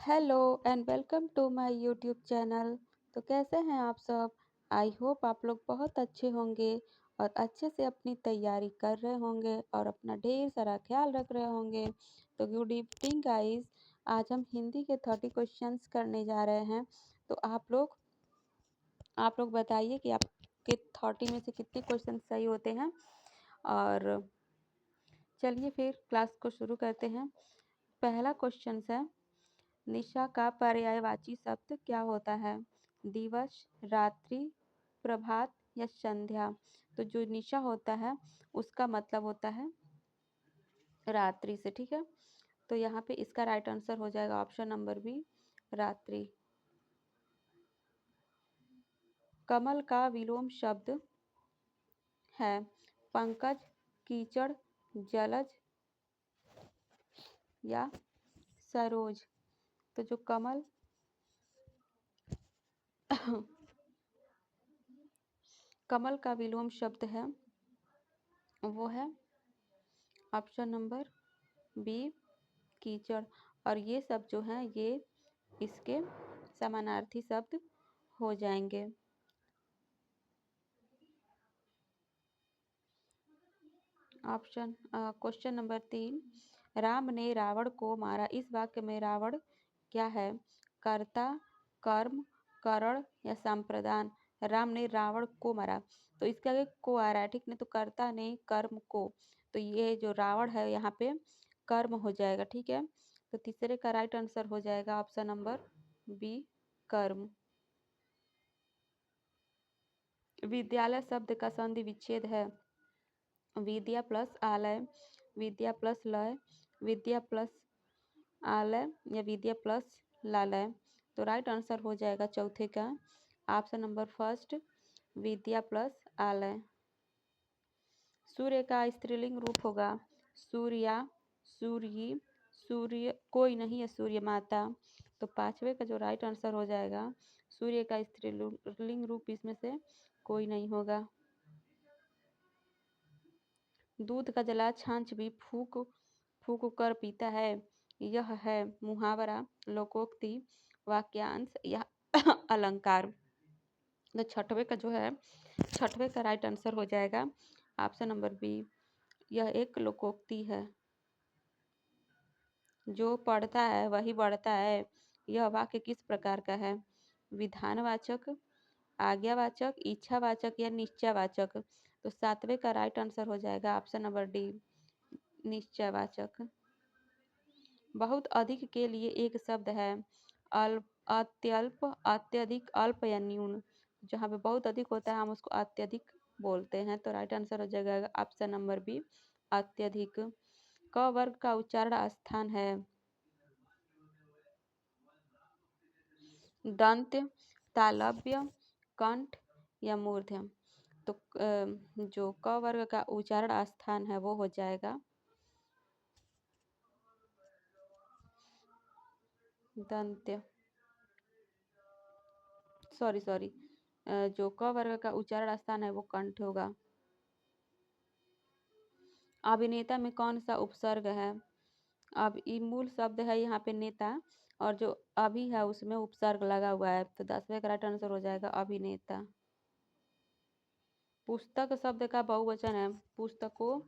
Hello and welcome to my YouTube channel. तो कैसे हैं आप सब? आई होप आप लोग बहुत अच्छे होंगे और अच्छे से अपनी तैयारी कर रहे होंगे और अपना ढेर सारा ख्याल रख रहे होंगे। तो गुड इवनिंग गाइस। आज हम हिंदी के 30 क्वेश्चंस करने जा रहे हैं। तो आप लोग बताइए कि आपके 30 में से कितने क्वेश्चन सही होते हैं। और चलिए फिर क्लास को शुरू करते हैं। पहला क्वेश्चन है, निशा का पर्यायवाची शब्द क्या होता है? दिवस, रात्रि, प्रभात या संध्या? तो जो निशा होता है उसका मतलब होता है रात्रि से। ठीक है, तो यहाँ पे इसका राइट आंसर हो जाएगा ऑप्शन नंबर बी, रात्रि। कमल का विलोम शब्द है पंकज, कीचड़, जलज या सरोज? तो जो कमल कमल का विलोम शब्द है वो है ऑप्शन नंबर बी, कीचड़। और ये सब जो हैं ये इसके समानार्थी शब्द हो जाएंगे। क्वेश्चन नंबर 3, राम ने रावण को मारा। इस वाक्य में रावण क्या है? कर्ता, कर्म, करण या संप्रदान? राम ने रावण को मारा तो इसके आगे को आ रहा है, ठीक नहीं? तो कर्ता ने कर्म को, तो ये जो रावण है यहाँ पे कर्म हो जाएगा। ठीक है, तो तीसरे का राइट आंसर हो जाएगा ऑप्शन नंबर बी, कर्म। विद्यालय शब्द का संधि विच्छेद है विद्या प्लस आलय, विद्या प्लस लय, विद्या प्लस आलय या विद्या प्लस लालय? तो राइट आंसर हो जाएगा चौथे का ऑप्शन नंबर फर्स्ट, विद्या प्लस आलय। सूर्य का स्त्रीलिंग रूप होगा सूर्या, सूर्यी, सूर्य कोई नहीं है, सूर्य माता। तो पांचवे का जो राइट आंसर हो जाएगा, सूर्य का स्त्रीलिंग रूप इसमें से कोई नहीं होगा। दूध का जला छाछ भी फूक फूक कर पीता है, यह है मुहावरा, लोकोक्ति, वाक्यांश या अलंकार? तो छठवे का राइट आंसर हो जाएगा ऑप्शन नंबर बी, यह एक लोकोक्ति है। जो पढ़ता है वही बढ़ता है, यह वाक्य किस प्रकार का है? विधानवाचक, आज्ञावाचक, इच्छावाचक या निश्चयवाचक? तो सातवें का राइट आंसर हो जाएगा ऑप्शन नंबर डी, निश्चयवाचक। बहुत अधिक के लिए एक शब्द है अल्प, अत्यल्प, अत्यधिक, अल्प या न्यून? जहाँ पे बहुत अधिक होता है हम उसको अत्यधिक बोलते हैं। तो राइट आंसर हो जाएगा ऑप्शन नंबर बी, अत्यधिक। क वर्ग का उच्चारण स्थान है दंत, तालव्य, कंठ या मूर्धन्य? तो जो क वर्ग का उच्चारण स्थान है वो हो जाएगा दंत्य, सॉरी, जो क वर्ग का उच्चारण स्थान है वो कंठ होगा। अभिनेता में कौन सा उपसर्ग है? अब ये मूल शब्द है यहाँ पे नेता, और जो अभी है उसमें उपसर्ग लगा हुआ है। तो 10वें का राइट आंसर हो जाएगा अभिनेता। पुस्तक शब्द का बहुवचन है पुस्तकों,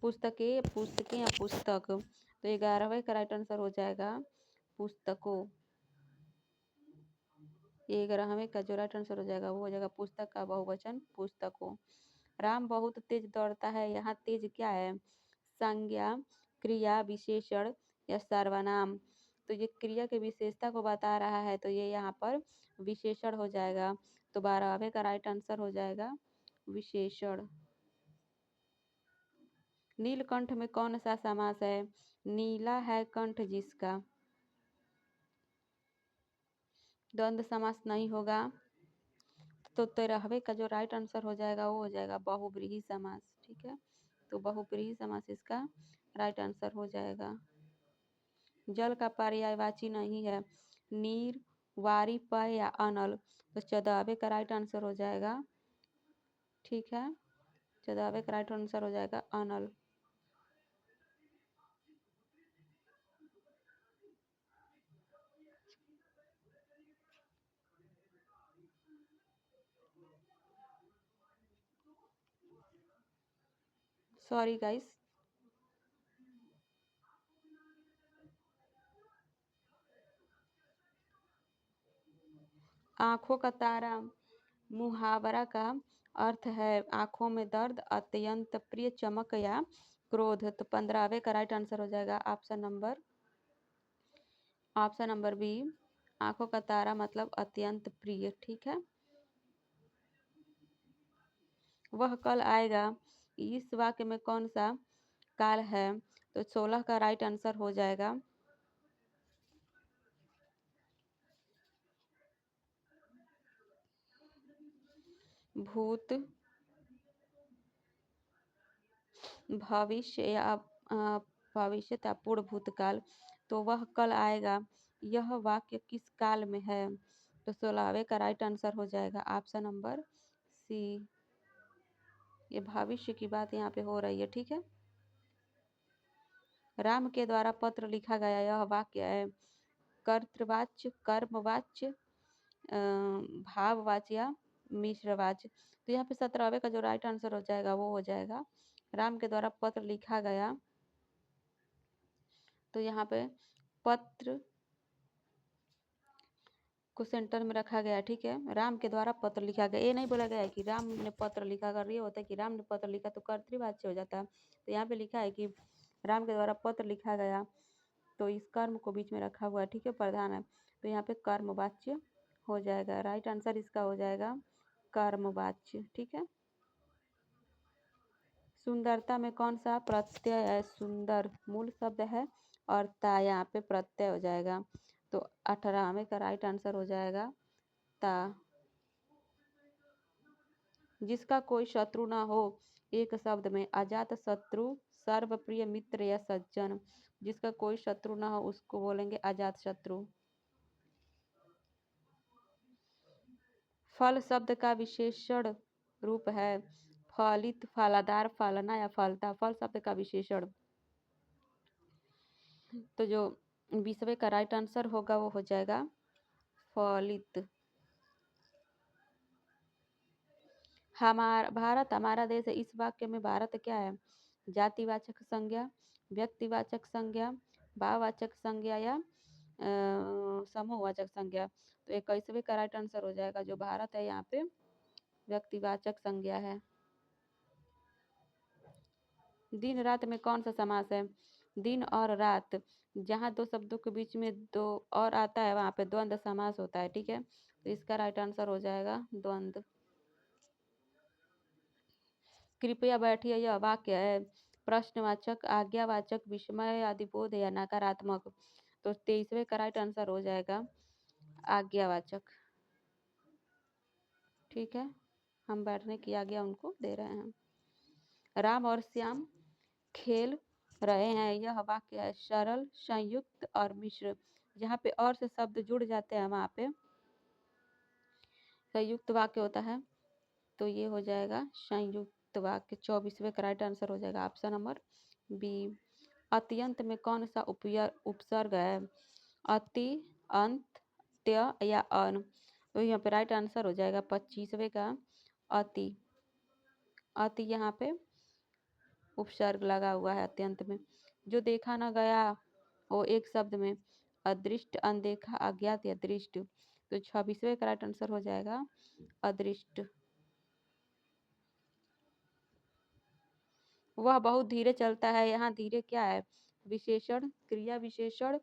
पुस्तके, पुस्तकें या पुस्तक? तो 11वें का राइट आंसर हो जाएगा पुस्तकों। 11वें का जो राइट आंसर हो जाएगा वो हो जाएगा पुस्तक का बहुवचन पुस्तकों। राम बहुत तेज दौड़ता है, यहाँ तेज क्या है? संज्ञा, क्रिया, विशेषण या सर्वनाम? तो ये क्रिया की विशेषता को बता रहा है तो ये यहाँ पर विशेषण हो जाएगा। तो 12वें का राइट आंसर हो जाएगा विशेषण। नीलकंठ में कौन सा समास है? नीला है कंठ जिसका? द्वंद्व समास नहीं होगा। तो 13वें का जो राइट आंसर हो जाएगा वो हो जाएगा बहुव्रीहि समास। ठीक है, तो बहुव्रीहि समास इसका राइट आंसर हो जाएगा। जल का पर्यायवाची नहीं है नीर, वारी, पय या अनल? तो 14वें का राइट आंसर हो जाएगा, ठीक है, 14वें का राइट आंसर हो जाएगा अनल। Sorry guys. आंखों का तारा मुहावरा का अर्थ है आंखों में दर्द, अत्यंत प्रिय चमक या क्रोध। तो 15वें का राइट आंसर हो जाएगा ऑप्शन नंबर बी। आंखों का तारा मतलब अत्यंत प्रिय। ठीक है। वह कल आएगा, इस वाक्य में कौन सा काल है? तो 16 का राइट आंसर हो जाएगा भूत, भविष्य या भविष्य या पूर्व भूतकाल। तो वह कल आएगा, यह वाक्य किस काल में है? तो 16वें का राइट आंसर हो जाएगा ऑप्शन नंबर सी। ये भविष्य की बात यहाँ पे हो रही है। ठीक है। राम के द्वारा पत्र लिखा गया, यह वाक्य है कर्तृवाच्य, कर्मवाच्य, भाववाच्य या मिश्रवाच्य। तो यहाँ पे 17वें का जो राइट आंसर हो जाएगा वो हो जाएगा राम के द्वारा पत्र लिखा गया। तो यहाँ पे पत्र को सेंटर में रखा गया। ठीक है। राम के द्वारा पत्र लिखा गया, ये नहीं बोला गया है कि राम ने पत्र लिखा। अगर ये होता है कि राम ने पत्र लिखा तो कर्तृवाच्य हो जाता। तो यहाँ पे लिखा है कि राम के द्वारा पत्र लिखा गया, तो इस कर्म को बीच में रखा हुआ है। ठीक है, प्रधान है, तो यहाँ पे कर्मवाच्य हो जाएगा। राइट आंसर इसका हो जाएगा कर्मवाच्य। ठीक है। सुंदरता में कौन सा प्रत्यय है? सुंदर मूल शब्द है और ता यहाँ पे प्रत्यय हो जाएगा। तो 18वें का राइट आंसर हो जाएगा ता। जिसका कोई शत्रु ना हो, एक शब्द में अजात शत्रु, सर्वप्रिय मित्र या सज्जन। जिसका कोई शत्रु ना हो उसको बोलेंगे अजात शत्रु। फल शब्द का विशेषण रूप है फलित, फलादार, फलना या फलता। फल शब्द का विशेषण। तो जो 20वें का राइट आंसर होगा वो हो जाएगा फलित। भारत हमारा देश है, इस वाक्य में भारत क्या है? जातिवाचक संज्ञा, व्यक्तिवाचक संज्ञा, भाववाचक संज्ञा या समूहवाचक संज्ञा। तो 21वें का राइट आंसर हो जाएगा जो भारत है यहाँ पे व्यक्तिवाचक संज्ञा है। दिन रात में कौन सा समास है? दिन और रात, जहाँ दो शब्दों के बीच में दो और आता है वहाँ पे द्वंद्व समास होता है। ठीक है, तो इसका राइट आंसर हो जाएगा द्वंद्व। कृपया बैठिए, यह वाक्य है प्रश्नवाचक, आज्ञावाचक, विस्मय, अधिबोध या नकारात्मक। तो 23वें का राइट आंसर हो जाएगा आज्ञावाचक। ठीक है, हम बैठने की आज्ञा उनको दे रहे हैं। राम और श्याम खेल रहे हैं, यह वाक्य है सरल, संयुक्त और मिश्र। जहाँ पे और से शब्द जुड़ जाते हैं वहाँ पे संयुक्त वाक्य होता है। तो ये हो जाएगा संयुक्त वाक्य। 24वें का राइट आंसर हो जाएगा ऑप्शन नंबर बी। अत्यंत में कौन सा उपसर्ग है? अति, अंत, त्य या अन। तो यहाँ पे राइट आंसर हो जाएगा 25वें का अति। अति यहाँ पे उपसर्ग लगा हुआ है अत्यंत में। जो देखा ना गया वो एक शब्द में अदृष्ट, अनदेखा, अज्ञात या दृष्ट। तो 26वें का राइट आंसर हो जाएगा अदृष्ट। वह बहुत धीरे चलता है, यहाँ धीरे क्या है? विशेषण, क्रिया विशेषण,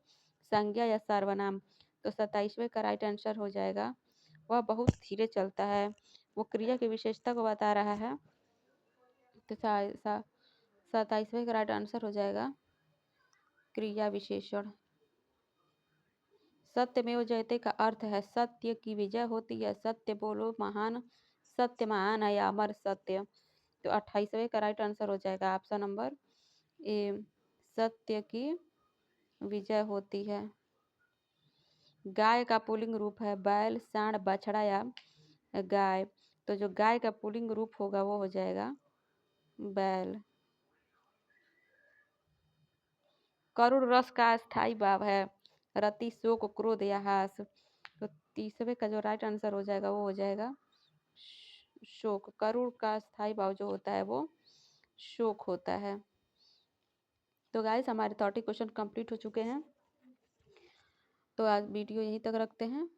संज्ञा या सर्वनाम। तो 27वें का राइट आंसर हो जाएगा वह बहुत धीरे चलता है, वो क्रिया की विशेषता को बता रहा है। तो 27वें का राइट आंसर हो जाएगा क्रिया विशेषण। सत्यमेव जयते का अर्थ है सत्य की विजय होती है, सत्य बोलो महान, सत्य महान है या अमर सत्य। तो 28वें का राइट आंसर हो जाएगा ऑप्शन नंबर ए, सत्य की विजय होती है। गाय का पुल्लिंग रूप है बैल, सांड, बछड़ा या गाय। तो जो गाय का पुल्लिंग रूप होगा वो हो जाएगा बैल। करुण रस का स्थायी भाव है रति, शोक, क्रोध या हास। तो 30वें का जो राइट आंसर हो जाएगा वो हो जाएगा शोक। करुण का स्थायी भाव जो होता है वो शोक होता है। तो गाइस हमारे 30 क्वेश्चन कंप्लीट हो चुके हैं। तो आज वीडियो यहीं तक रखते हैं।